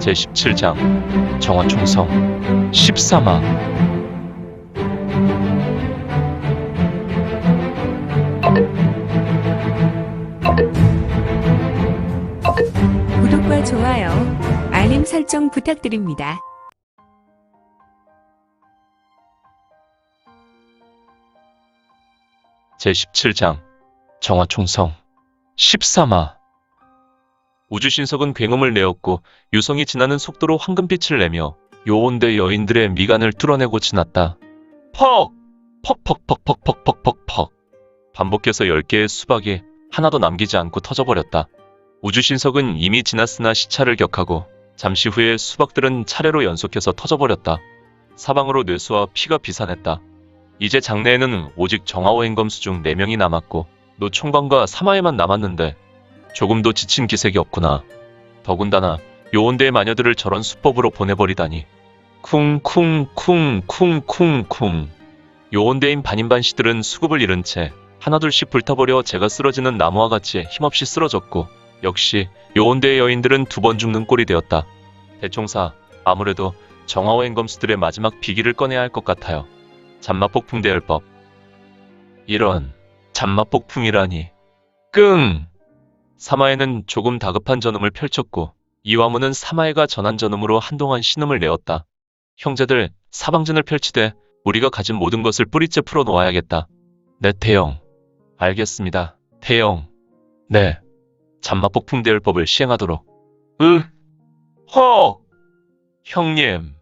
제17장 정화총성 13화. 구독과 좋아요, 알림 설정 부탁드립니다. 제17장 정화총성 13화. 우주신석은 굉음을 내었고 유성이 지나는 속도로 황금빛을 내며 요온대 여인들의 미간을 뚫어내고 지났다. 퍽! 퍽퍽퍽퍽퍽퍽퍽 반복해서 10개의 수박이 하나도 남기지 않고 터져버렸다. 우주신석은 이미 지났으나 시차를 격하고 잠시 후에 수박들은 차례로 연속해서 터져버렸다. 사방으로 뇌수와 피가 비산했다. 이제 장내에는 오직 정화오행검수 중 4명이 남았고 노총관과 사마에만 남았는데 조금도 지친 기색이 없구나. 더군다나 요온대의 마녀들을 저런 수법으로 보내버리다니. 쿵쿵쿵쿵쿵쿵. 요온대인 반인반씨들은 수급을 잃은 채 하나둘씩 불타버려 제가 쓰러지는 나무와 같이 힘없이 쓰러졌고 역시 요온대의 여인들은 2번 죽는 꼴이 되었다. 대총사, 아무래도 정화오행검수들의 마지막 비기를 꺼내야 할 것 같아요. 잔마폭풍 대열법. 이런 잔마폭풍이라니. 끙! 사마에는 조금 다급한 전음을 펼쳤고 이화무는 사마에가 전한 전음으로 한동안 신음을 내었다. 형제들, 사방전을 펼치되 우리가 가진 모든 것을 뿌리째 풀어놓아야겠다. 네, 태영. 알겠습니다, 태영. 네. 잔마폭풍 대열법을 시행하도록. 허! 형님.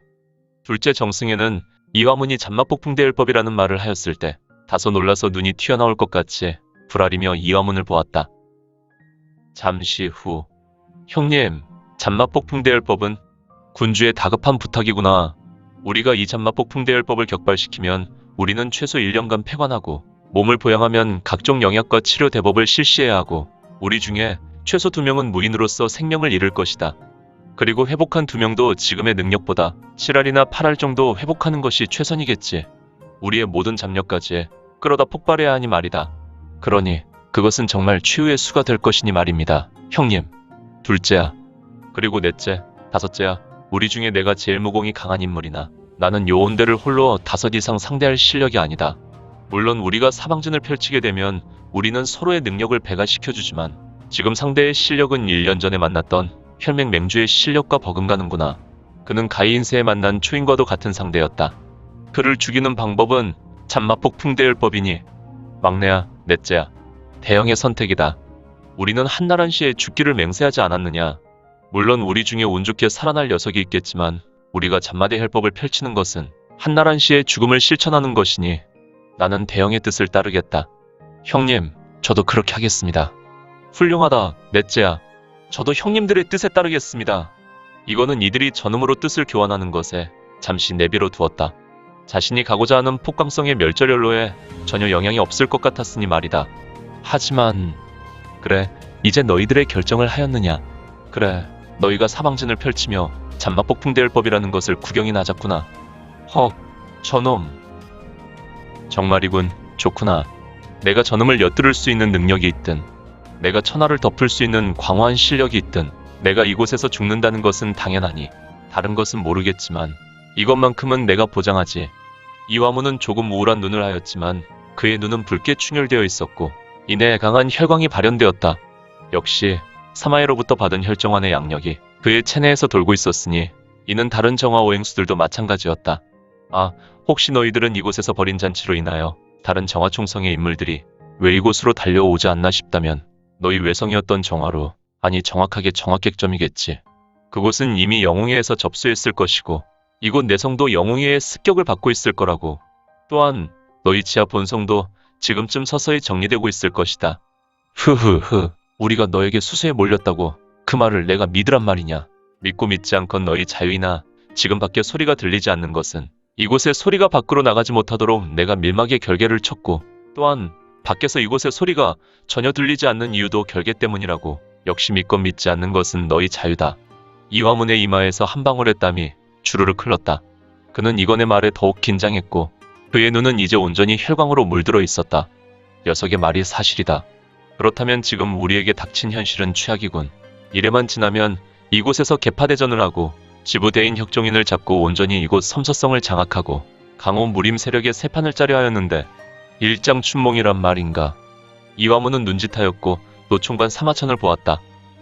둘째 정승에는 이화문이 잔마폭풍 대열법이라는 말을 하였을 때 다소 놀라서 눈이 튀어나올 것 같이 불알이며 이화문을 보았다. 잠시 후. 형님, 잔마폭풍 대열법은 군주의 다급한 부탁이구나. 우리가 이 잔마폭풍 대열법을 격발시키면 우리는 최소 1년간 폐관하고 몸을 보양하면 각종 영약과 치료 대법을 실시해야 하고 우리 중에 최소 2명은 무인으로서 생명을 잃을 것이다. 그리고 회복한 2명도 지금의 능력보다 7알이나 8알 정도 회복하는 것이 최선이겠지. 우리의 모든 잡력까지 끌어다 폭발해야 하니 말이다. 그러니 그것은 정말 최후의 수가 될 것이니 말입니다, 형님. 둘째야. 그리고 넷째, 다섯째야. 우리 중에 내가 제일 무공이 강한 인물이나 나는 요온대를 홀로 5 이상 상대할 실력이 아니다. 물론 우리가 사방전을 펼치게 되면 우리는 서로의 능력을 배가시켜주지만 지금 상대의 실력은 1년 전에 만났던 혈맹 맹주의 실력과 버금가는구나. 그는 가이인세에 만난 초인과도 같은 상대였다. 그를 죽이는 방법은 잔마폭풍 대열법이니 막내야, 넷째야. 대형의 선택이다. 우리는 한나란 씨의 죽기를 맹세하지 않았느냐. 물론 우리 중에 운 좋게 살아날 녀석이 있겠지만 우리가 잔마대 혈법을 펼치는 것은 한나란 씨의 죽음을 실천하는 것이니 나는 대형의 뜻을 따르겠다. 형님, 저도 그렇게 하겠습니다. 훌륭하다, 넷째야. 저도 형님들의 뜻에 따르겠습니다. 이거는 이들이 전음으로 뜻을 교환하는 것에 잠시 내비로 두었다. 자신이 가고자 하는 폭광성의 멸절연로에 전혀 영향이 없을 것 같았으니 말이다. 하지만 그래, 이제 너희들의 결정을 하였느냐. 그래, 너희가 사방진을 펼치며 잔마폭풍 대열법이라는 것을 구경이나 하자꾸나. 헉, 저놈. 정말이군, 좋구나. 내가 저놈을 엿들을 수 있는 능력이 있든 내가 천하를 덮을 수 있는 광활한 실력이 있든 내가 이곳에서 죽는다는 것은 당연하니 다른 것은 모르겠지만 이것만큼은 내가 보장하지. 이화무는 조금 우울한 눈을 하였지만 그의 눈은 붉게 충혈되어 있었고 이내 강한 혈광이 발현되었다. 역시 사마에로부터 받은 혈정환의 양력이 그의 체내에서 돌고 있었으니 이는 다른 정화오행수들도 마찬가지였다. 아, 혹시 너희들은 이곳에서 벌인 잔치로 인하여 다른 정화총성의 인물들이 왜 이곳으로 달려오지 않나 싶다면 너희 외성이었던 정화로, 아니 정확하게 정화객점이겠지. 그곳은 이미 영웅회에서 접수했을 것이고 이곳 내성도 영웅회의 습격을 받고 있을 거라고. 또한 너희 지하 본성도 지금쯤 서서히 정리되고 있을 것이다. 흐흐흐, 우리가 너에게 수세에 몰렸다고 그 말을 내가 믿으란 말이냐. 믿고 믿지 않건 너희 자유이나 지금 밖에 소리가 들리지 않는 것은 이곳에 소리가 밖으로 나가지 못하도록 내가 밀막의 결계를 쳤고 또한 밖에서 이곳의 소리가 전혀 들리지 않는 이유도 결계 때문이라고. 역시 믿건 믿지 않는 것은 너희 자유다. 이화문의 이마에서 한 방울의 땀이 주르륵 흘렀다. 그는 이건의 말에 더욱 긴장했고 그의 눈은 이제 온전히 혈광으로 물들어 있었다. 녀석의 말이 사실이다. 그렇다면 지금 우리에게 닥친 현실은 최악이군. 이래만 지나면 이곳에서 개파대전을 하고 지부대인 혁종인을 잡고 온전히 이곳 섬서성을 장악하고 강호 무림 세력의 세판을 짜려 하였는데 일장춘몽이란 말인가. 이화문은 눈짓하였고 노총관 사마천을 보았다.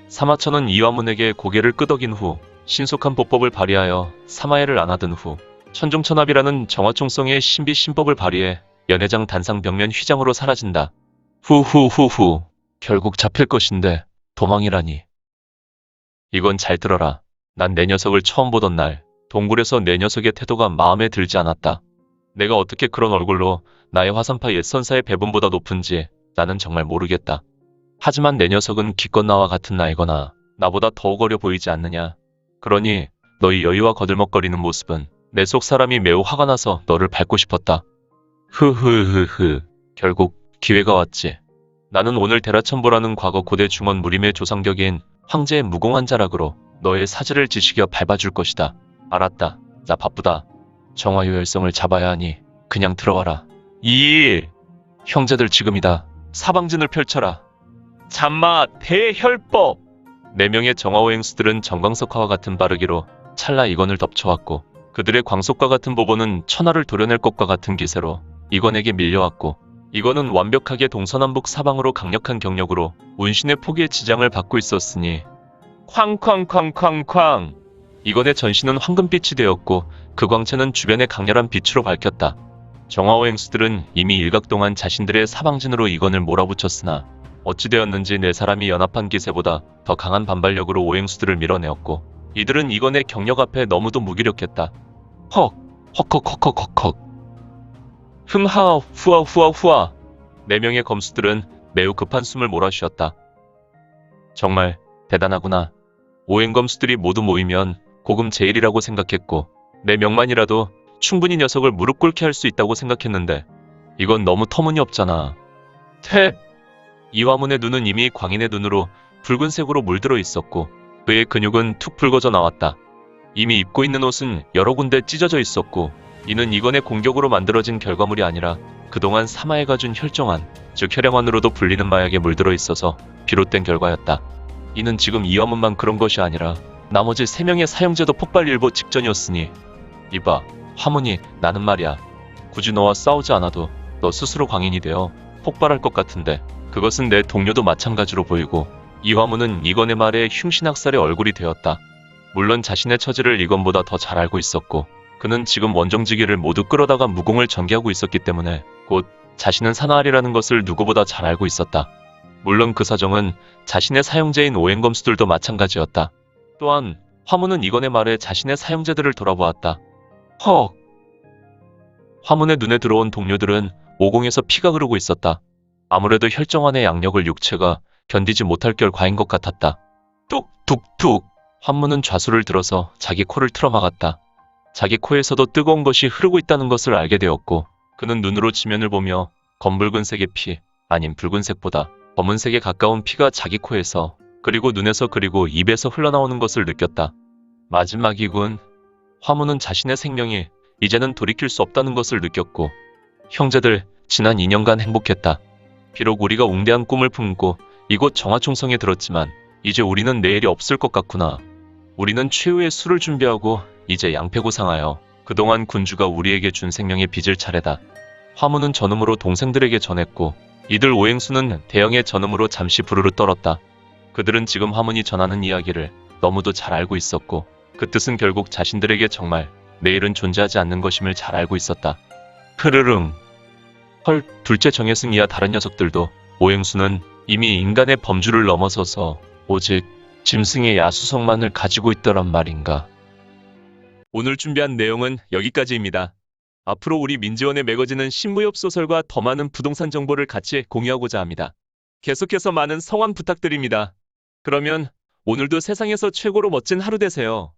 사마천은 이화문에게 고개를 끄덕인 후 신속한 보법을 발휘하여 사마해를 안하던 후 천종천합이라는 정화총성의 신비신법을 발휘해 연회장 단상 벽면 휘장으로 사라진다. 후후후후. 결국 잡힐 것인데 도망이라니. 이건 잘 들어라. 난 내 녀석을 처음 보던 날 동굴에서 내 녀석의 태도가 마음에 들지 않았다. 내가 어떻게 그런 얼굴로 나의 화산파 옛선사의 배분보다 높은지 나는 정말 모르겠다. 하지만 내 녀석은 기껏 나와 같은 나이거나 나보다 더욱 어려 보이지 않느냐. 그러니 너의 여유와 거들먹거리는 모습은 내 속 사람이 매우 화가 나서 너를 밟고 싶었다. 흐흐흐흐. 결국 기회가 왔지. 나는 오늘 데라천보라는 과거 고대 중원 무림의 조상격인 황제의 무공한 자락으로 너의 사지를 지식여 밟아줄 것이다. 알았다. 나 바쁘다. 정화요열성을 잡아야 하니 그냥 들어와라. 형제들 지금이다. 사방진을 펼쳐라. 잠마 대혈법. 4명의 정화오행수들은 정광석화와 같은 빠르기로 찰나 이건을 덮쳐왔고 그들의 광속과 같은 보보는 천하를 도려낼 것과 같은 기세로 이건에게 밀려왔고 이건은 완벽하게 동서남북 사방으로 강력한 경력으로 운신의 포기의 지장을 받고 있었으니 쾅쾅쾅쾅쾅. 이건의 전신은 황금빛이 되었고 그 광채는 주변의 강렬한 빛으로 밝혔다. 정화오행수들은 이미 일각 동안 자신들의 사방진으로 이건을 몰아붙였으나 어찌되었는지 네 사람이 연합한 기세보다 더 강한 반발력으로 오행수들을 밀어내었고 이들은 이건의 경력 앞에 너무도 무기력했다. 헉헉헉헉헉헉. 흠하 후아후아후아. 4명의 검수들은 매우 급한 숨을 몰아쉬었다. 정말 대단하구나. 오행검수들이 모두 모이면 고금 제일이라고 생각했고 4명만이라도 충분히 녀석을 무릎 꿇게 할 수 있다고 생각했는데 이건 너무 터무니없잖아. 이화문의 눈은 이미 광인의 눈으로 붉은색으로 물들어 있었고 그의 근육은 툭 붉어져 나왔다. 이미 입고 있는 옷은 여러 군데 찢어져 있었고 이는 이건의 공격으로 만들어진 결과물이 아니라 그동안 사마해가 준 혈정환, 즉 혈양환으로도 불리는 마약에 물들어 있어서 비롯된 결과였다. 이는 지금 이화문만 그런 것이 아니라 나머지 3명의 사형제도 폭발 일보 직전이었으니 이봐 화문이 나는 말이야. 굳이 너와 싸우지 않아도 너 스스로 광인이 되어 폭발할 것 같은데 그것은 내 동료도 마찬가지로 보이고 이화문은 이건의 말에 흉신학살의 얼굴이 되었다. 물론 자신의 처지를 이건보다 더 잘 알고 있었고 그는 지금 원정지기를 모두 끌어다가 무공을 전개하고 있었기 때문에 곧 자신은 사나하리라는 것을 누구보다 잘 알고 있었다. 물론 그 사정은 자신의 사형제인 오행검수들도 마찬가지였다. 또한 화문은 이건의 말에 자신의 사형제들을 돌아보았다. 헉! 화문의 눈에 들어온 동료들은 오공에서 피가 흐르고 있었다. 아무래도 혈정환의 양력을 육체가 견디지 못할 결 과인 것 같았다. 뚝뚝뚝! 환문은 좌수를 들어서 자기 코를 틀어막았다. 자기 코에서도 뜨거운 것이 흐르고 있다는 것을 알게 되었고 그는 눈으로 지면을 보며 검붉은색의 피, 아닌 붉은색보다 검은색에 가까운 피가 자기 코에서 그리고 눈에서 그리고 입에서 흘러나오는 것을 느꼈다. 마지막이군. 화문은 자신의 생명이 이제는 돌이킬 수 없다는 것을 느꼈고 형제들, 지난 2년간 행복했다. 비록 우리가 웅대한 꿈을 품고 이곳 정화총성에 들었지만 이제 우리는 내일이 없을 것 같구나. 우리는 최후의 술을 준비하고 이제 양패고상하여 그동안 군주가 우리에게 준 생명의 빚을 차례다. 화문은 전음으로 동생들에게 전했고 이들 오행수는 대형의 전음으로 잠시 부르르 떨었다. 그들은 지금 화문이 전하는 이야기를 너무도 잘 알고 있었고 그 뜻은 결국 자신들에게 정말 내일은 존재하지 않는 것임을 잘 알고 있었다. 흐르릉. 헐, 둘째 정혜승이야 다른 녀석들도 오행수는 이미 인간의 범주를 넘어서서 오직 짐승의 야수성만을 가지고 있더란 말인가. 오늘 준비한 내용은 여기까지입니다. 앞으로 우리 민지원에 매거지는 신무협 소설과 더 많은 부동산 정보를 같이 공유하고자 합니다. 계속해서 많은 성원 부탁드립니다. 그러면 오늘도 세상에서 최고로 멋진 하루 되세요.